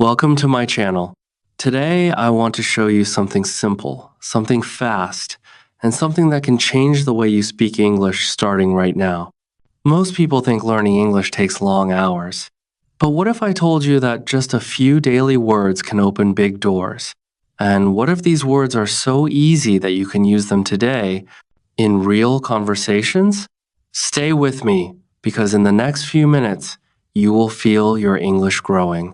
Welcome to my channel. Today, I want to show you something simple, something fast, and something that can change the way you speak English starting right now. Most people think learning English takes long hours. But what if I told you that just a few daily words can open big doors? And what if these words are so easy that you can use them today in real conversations? Stay with me, because in the next few minutes, you will feel your English growing.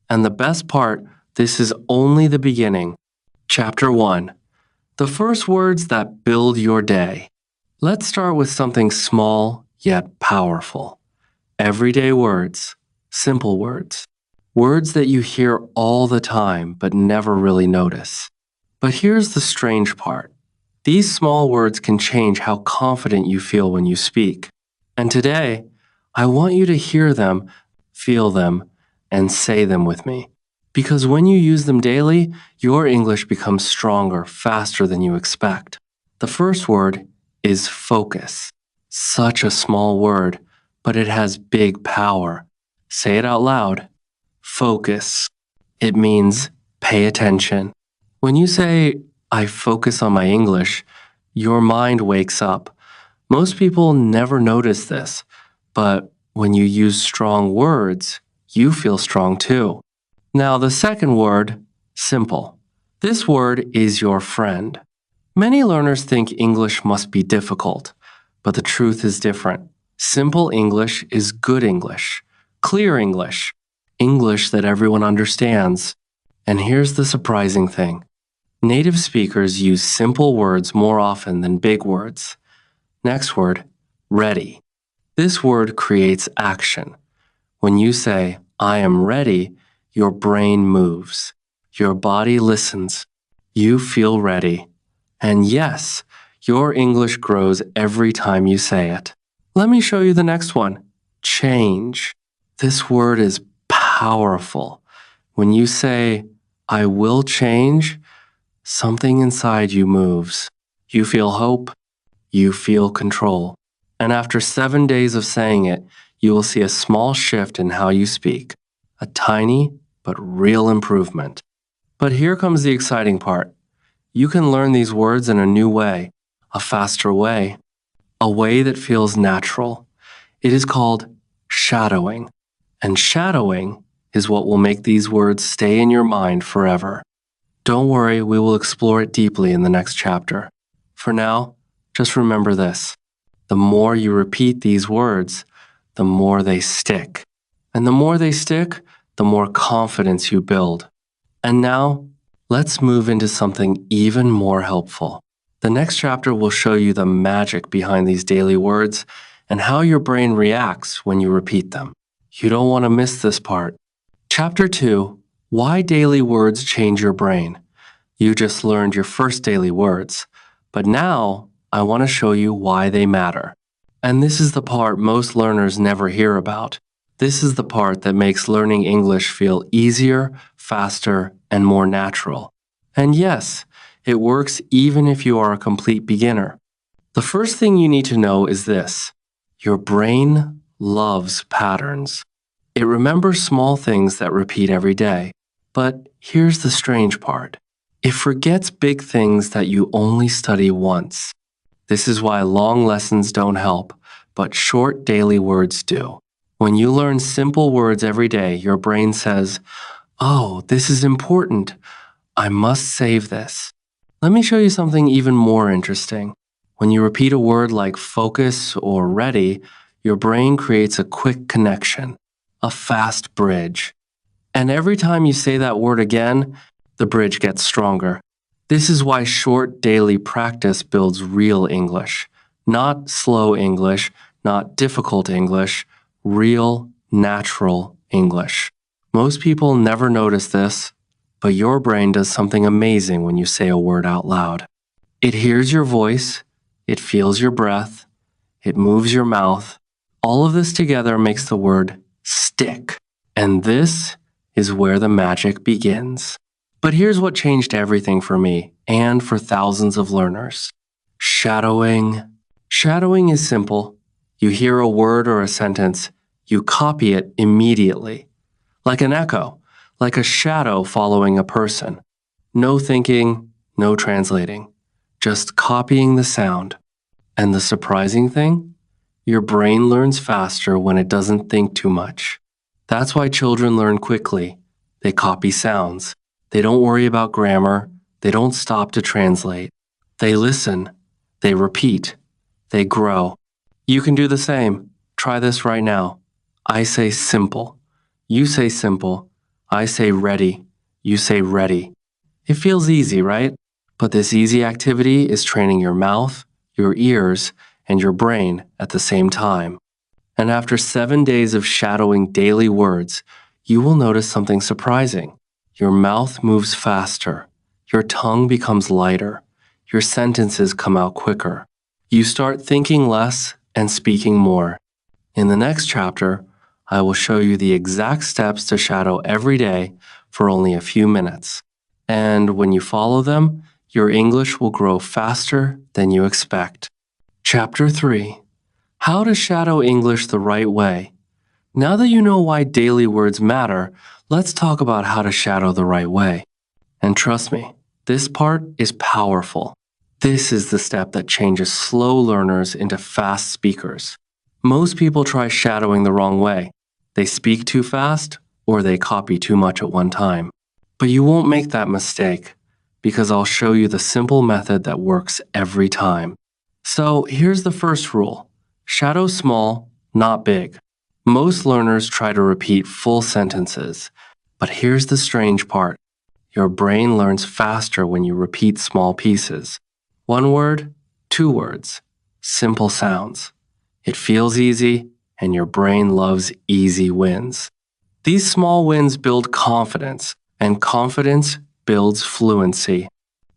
And the best part, this is only the beginning. Chapter 1. The first words that build your day. Let's start with something small yet powerful. Everyday words, simple words. Words that you hear all the time but never really notice. But here's the strange part. These small words can change how confident you feel when you speak. And today, I want you to hear them, feel them, and say them with me. Because when you use them daily, your English becomes stronger, faster than you expect. The first word is focus. Such a small word, but it has big power. Say it out loud. Focus. It means pay attention. When you say, I focus on my English, your mind wakes up. Most people never notice this, but when you use strong words, you feel strong too. Now, the second word, simple. This word is your friend. Many learners think English must be difficult, but the truth is different. Simple English is good English, clear English, English that everyone understands. And here's the surprising thing. Native speakers use simple words more often than big words. Next word, ready. This word creates action. When you say, I am ready, your brain moves. Your body listens. You feel ready. And yes, your English grows every time you say it. Let me show you the next one. Change. This word is powerful. When you say, I will change, something inside you moves. You feel hope. You feel control. And after 7 days of saying it, you will see a small shift in how you speak. A tiny but real improvement. But here comes the exciting part. You can learn these words in a new way, a faster way, a way that feels natural. It is called shadowing. And shadowing is what will make these words stay in your mind forever. Don't worry, we will explore it deeply in the next chapter. For now, just remember this. The more you repeat these words, the more they stick. And the more they stick, the more confidence you build. And now, let's move into something even more helpful. The next chapter will show you the magic behind these daily words and how your brain reacts when you repeat them. You don't want to miss this part. Chapter 2, Why Daily Words Change Your Brain. You just learned your first daily words, but now I want to show you why they matter. And this is the part most learners never hear about. This is the part that makes learning English feel easier, faster, and more natural. And yes, it works even if you are a complete beginner. The first thing you need to know is this. Your brain loves patterns. It remembers small things that repeat every day. But here's the strange part. It forgets big things that you only study once. This is why long lessons don't help, but short daily words do. When you learn simple words every day, your brain says, oh, this is important. I must save this. Let me show you something even more interesting. When you repeat a word like focus or ready, your brain creates a quick connection, a fast bridge. And every time you say that word again, the bridge gets stronger. This is why short daily practice builds real English. Not slow English, not difficult English, real, natural English. Most people never notice this, but your brain does something amazing when you say a word out loud. It hears your voice, it feels your breath, it moves your mouth. All of this together makes the word stick. And this is where the magic begins. But here's what changed everything for me and for thousands of learners. Shadowing. Shadowing is simple. You hear a word or a sentence, you copy it immediately. Like an echo, like a shadow following a person. No thinking, no translating, just copying the sound. And the surprising thing? Your brain learns faster when it doesn't think too much. That's why children learn quickly. They copy sounds. They don't worry about grammar. They don't stop to translate. They listen. They repeat. They grow. You can do the same. Try this right now. I say simple. You say simple. I say ready. You say ready. It feels easy, right? But this easy activity is training your mouth, your ears, and your brain at the same time. And after 7 days of shadowing daily words, you will notice something surprising. Your mouth moves faster. Your tongue becomes lighter. Your sentences come out quicker. You start thinking less and speaking more. In the next chapter, I will show you the exact steps to shadow every day for only a few minutes. And when you follow them, your English will grow faster than you expect. Chapter 3. How to shadow English the right way. Now that you know why daily words matter, let's talk about how to shadow the right way. And trust me, this part is powerful. This is the step that changes slow learners into fast speakers. Most people try shadowing the wrong way. They speak too fast or they copy too much at one time. But you won't make that mistake because I'll show you the simple method that works every time. So here's the first rule. Shadow small, not big. Most learners try to repeat full sentences. But here's the strange part. Your brain learns faster when you repeat small pieces. 1 word, 2 words. Simple sounds. It feels easy, and your brain loves easy wins. These small wins build confidence, and confidence builds fluency.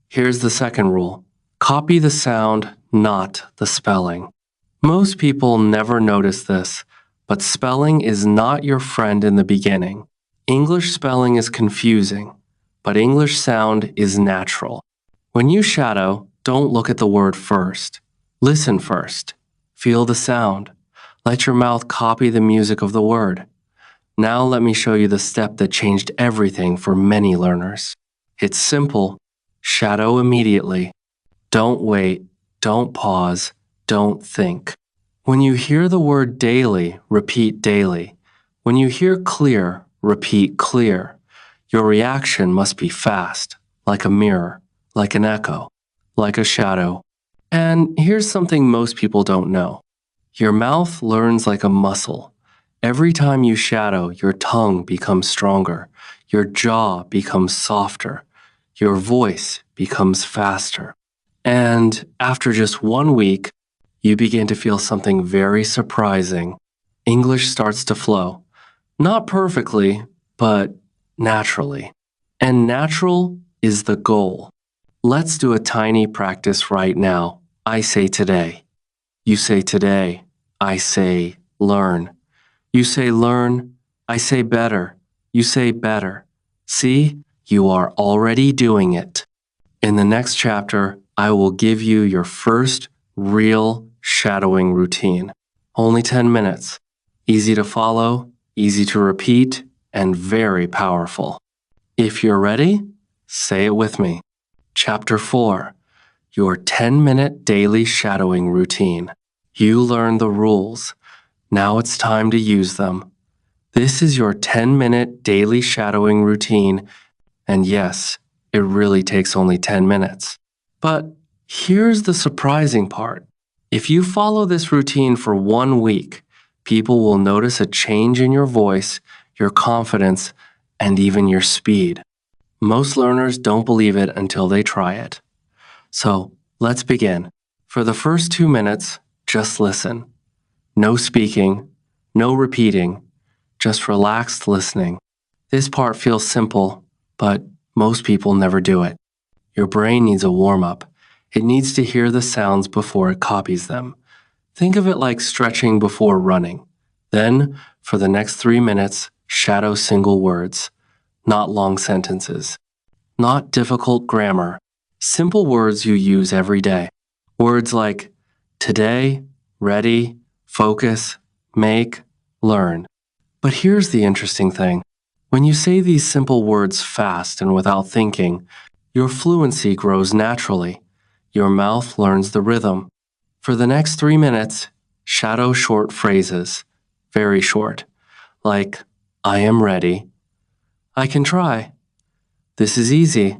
Here's the second rule. Copy the sound, not the spelling. Most people never notice this, but spelling is not your friend in the beginning. English spelling is confusing, but English sound is natural. When you shadow, don't look at the word first. Listen first. Feel the sound. Let your mouth copy the music of the word. Now let me show you the step that changed everything for many learners. It's simple. Shadow immediately. Don't wait. Don't pause. Don't think. When you hear the word daily, repeat daily. When you hear clear, repeat clear. Your reaction must be fast, like a mirror, like an echo, like a shadow. And here's something most people don't know. Your mouth learns like a muscle. Every time you shadow, your tongue becomes stronger. Your jaw becomes softer. Your voice becomes faster. And after just 1 week, you begin to feel something very surprising. English starts to flow. Not perfectly, but naturally. And natural is the goal. Let's do a tiny practice right now. I say today. You say today. I say learn. You say learn. I say better. You say better. See, you are already doing it. In the next chapter, I will give you your first real shadowing routine. Only 10 minutes. Easy to follow, easy to repeat, and very powerful. If you're ready, say it with me. Chapter 4. Your 10-minute daily shadowing routine. You learn the rules. Now it's time to use them. This is your 10-minute daily shadowing routine, and yes, it really takes only 10 minutes. But here's the surprising part. If you follow this routine for 1 week, people will notice a change in your voice, your confidence, and even your speed. Most learners don't believe it until they try it. So let's begin. For the first 2 minutes, just listen. No speaking, no repeating, just relaxed listening. This part feels simple, but most people never do it. Your brain needs a warm-up. It needs to hear the sounds before it copies them. Think of it like stretching before running. Then, for the next 3 minutes, shadow single words, not long sentences, not difficult grammar, simple words you use every day. Words like today, ready, focus, make, learn. But here's the interesting thing. When you say these simple words fast and without thinking, your fluency grows naturally. Your mouth learns the rhythm. For the next 3 minutes, shadow short phrases, very short, like, I am ready, I can try, this is easy,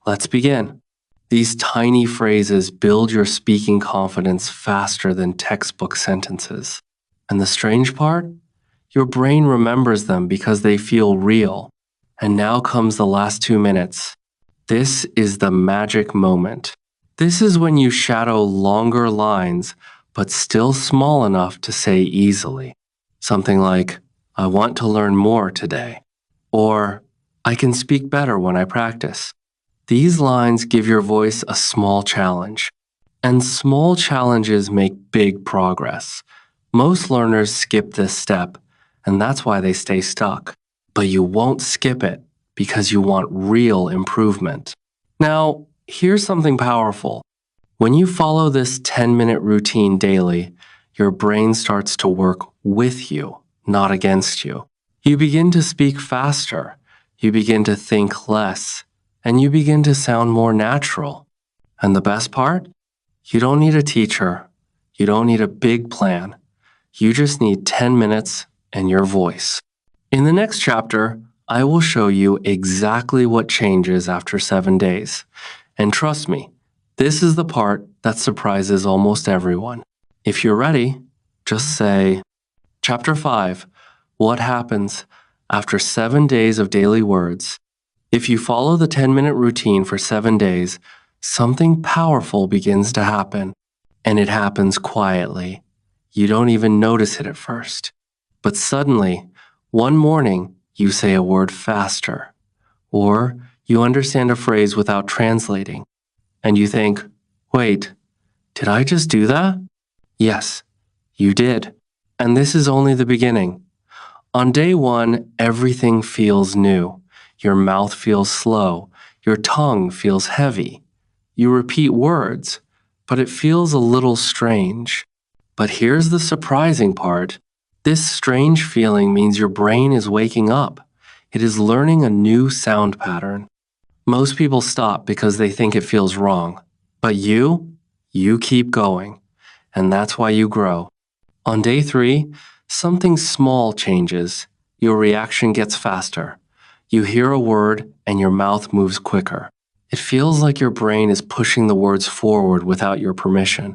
let's begin. These tiny phrases build your speaking confidence faster than textbook sentences. And the strange part? Your brain remembers them because they feel real. And now comes the last 2 minutes. This is the magic moment. This is when you shadow longer lines, but still small enough to say easily. Something like, I want to learn more today. Or, I can speak better when I practice. These lines give your voice a small challenge. And small challenges make big progress. Most learners skip this step, and that's why they stay stuck. But you won't skip it because you want real improvement. Now, here's something powerful. When you follow this 10-minute routine daily, your brain starts to work with you, not against you. You begin to speak faster, you begin to think less, and you begin to sound more natural. And the best part? You don't need a teacher. You don't need a big plan. You just need 10 minutes and your voice. In the next chapter, I will show you exactly what changes after 7 days. And trust me, this is the part that surprises almost everyone. If you're ready, just say, Chapter 5, What happens after 7 days of daily words? If you follow the 10-minute routine for 7 days, something powerful begins to happen. And it happens quietly. You don't even notice it at first. But suddenly, one morning, you say a word faster. Or you understand a phrase without translating. And you think, wait, did I just do that? Yes, you did. And this is only the beginning. On day 1, everything feels new. Your mouth feels slow. Your tongue feels heavy. You repeat words, but it feels a little strange. But here's the surprising part. This strange feeling means your brain is waking up. It is learning a new sound pattern. Most people stop because they think it feels wrong. But you keep going. And that's why you grow. On day 3, something small changes. Your reaction gets faster. You hear a word and your mouth moves quicker. It feels like your brain is pushing the words forward without your permission.